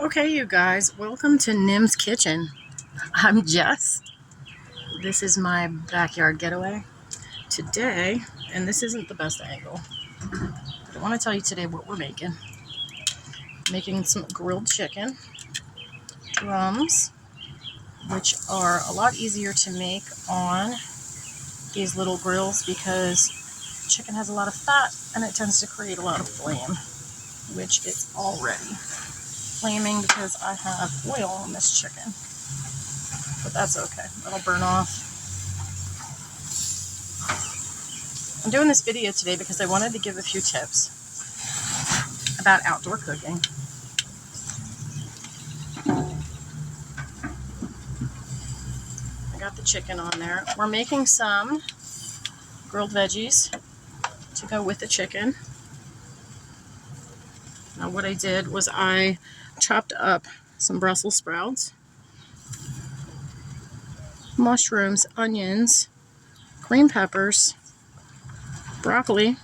Okay, you guys, welcome to Nim's Kitchen. I'm Jess. This is my backyard getaway today, and this isn't the best angle, but I want to tell you today what we're making. Making some grilled chicken drums, which are a lot easier to make on these little grills because chicken has a lot of fat and it tends to create a lot of flame, which it's already flaming because I have oil on this chicken. But that's okay. That'll burn off. I'm doing this video today because I wanted to give a few tips about outdoor cooking. I got the chicken on there. We're making some grilled veggies to go with the chicken. Now what I did was I chopped up some Brussels sprouts, mushrooms, onions, green peppers, broccoli,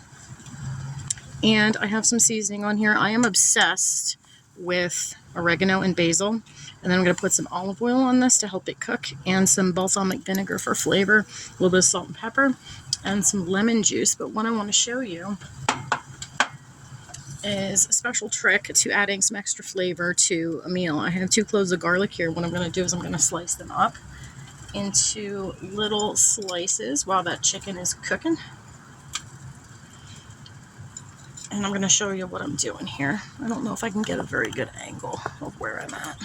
and I have some seasoning on here. I am obsessed with oregano and basil, and then I'm going to put some olive oil on this to help it cook, and some balsamic vinegar for flavor, a little bit of salt and pepper, and some lemon juice. But what I want to show you is a special trick to adding some extra flavor to a meal. I have 2 cloves of garlic here. What I'm going to do is I'm going to slice them up into little slices while that chicken is cooking. And I'm going to show you what I'm doing here. I don't know if I can get a very good angle of where I'm at.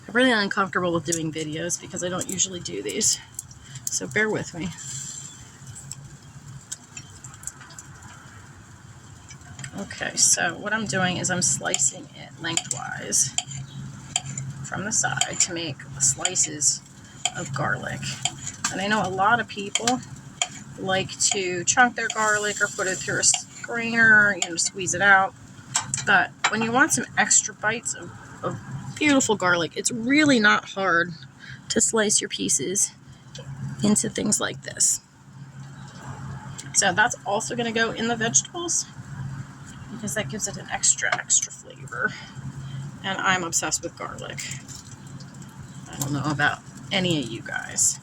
I'm really uncomfortable with doing videos because I don't usually do these. So bear with me. Okay, so what I'm doing is I'm slicing it lengthwise from the side to make slices of garlic. And I know a lot of people like to chunk their garlic or put it through a strainer, squeeze it out. But when you want some extra bites of beautiful garlic, it's really not hard to slice your pieces into things like this. So that's also going to go in the vegetables because that gives it an extra flavor. And I'm obsessed with garlic. I don't know about any of you guys.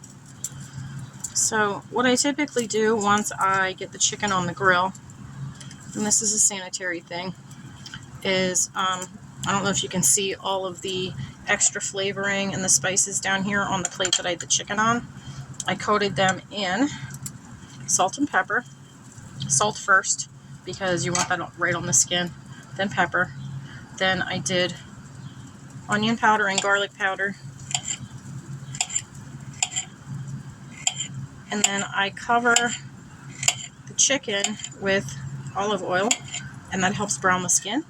So what I typically do once I get the chicken on the grill, and this is a sanitary thing, is I don't know if you can see all of the extra flavoring and the spices down here on the plate that I had the chicken on. I coated them in salt and pepper. Salt first because you want that right on the skin, then pepper. Then I did onion powder and garlic powder. And then I cover the chicken with olive oil, and that helps brown the skin.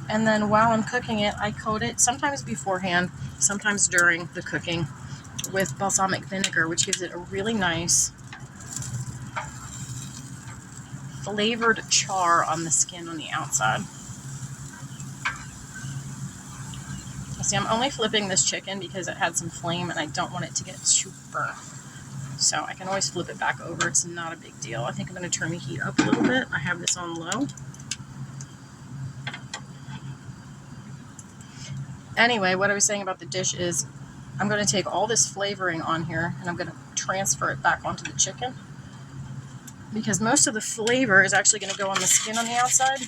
And then while I'm cooking it, I coat it, sometimes beforehand, sometimes during the cooking, with balsamic vinegar, which gives it a really nice flavored char on the skin on the outside. See, I'm only flipping this chicken because it had some flame and I don't want it to get too burnt. So I can always flip it back over. It's not a big deal. I think I'm going to turn the heat up a little bit. I have this on low. Anyway, what I was saying about the dish is I'm going to take all this flavoring on here and I'm going to transfer it back onto the chicken, because most of the flavor is actually going to go on the skin on the outside.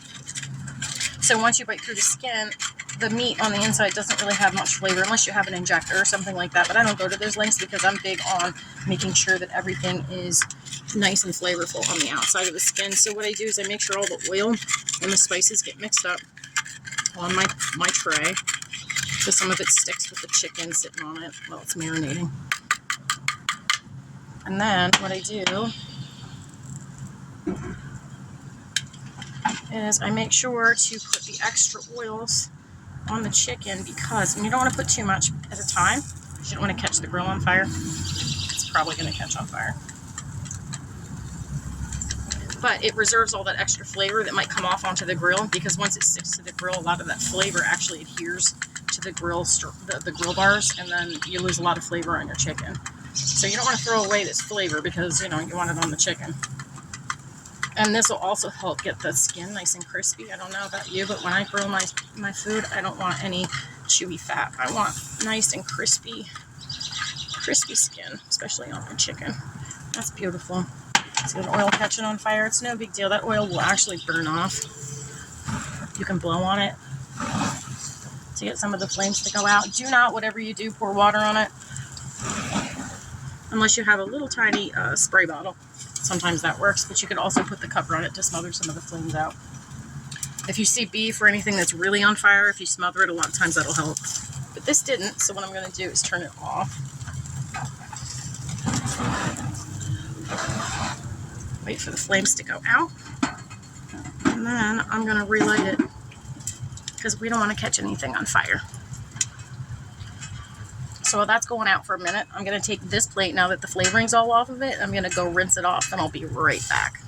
So once you bite through the skin, the meat on the inside doesn't really have much flavor unless you have an injector or something like that. But I don't go to those lengths because I'm big on making sure that everything is nice and flavorful on the outside of the skin. So what I do is I make sure all the oil and the spices get mixed up on my tray, so some of it sticks with the chicken sitting on it while it's marinating. And then what I do is I make sure to put the extra oils on the chicken, because you don't want to put too much at a time. You don't want to catch the grill on fire. It's probably going to catch on fire. But it reserves all that extra flavor that might come off onto the grill, because once it sticks to the grill, a lot of that flavor actually adheres to the grill bars, and then you lose a lot of flavor on your chicken. So you don't want to throw away this flavor because, you want it on the chicken. And this will also help get the skin nice and crispy. I don't know about you, but when I grill my food, I don't want any chewy fat. I want nice and crispy skin, especially on my chicken. That's beautiful. See the oil catching on fire? It's no big deal. That oil will actually burn off. You can blow on it to get some of the flames to go out. Do not, whatever you do, pour water on it. Unless you have a little tiny spray bottle. Sometimes that works, but you could also put the cover on it to smother some of the flames out. If you see beef or anything that's really on fire, if you smother it, a lot of times that'll help. But this didn't, so what I'm going to do is turn it off. Wait for the flames to go out. And then I'm going to relight it because we don't want to catch anything on fire. So while that's going out for a minute, I'm going to take this plate now that the flavoring's all off of it. I'm going to go rinse it off and I'll be right back.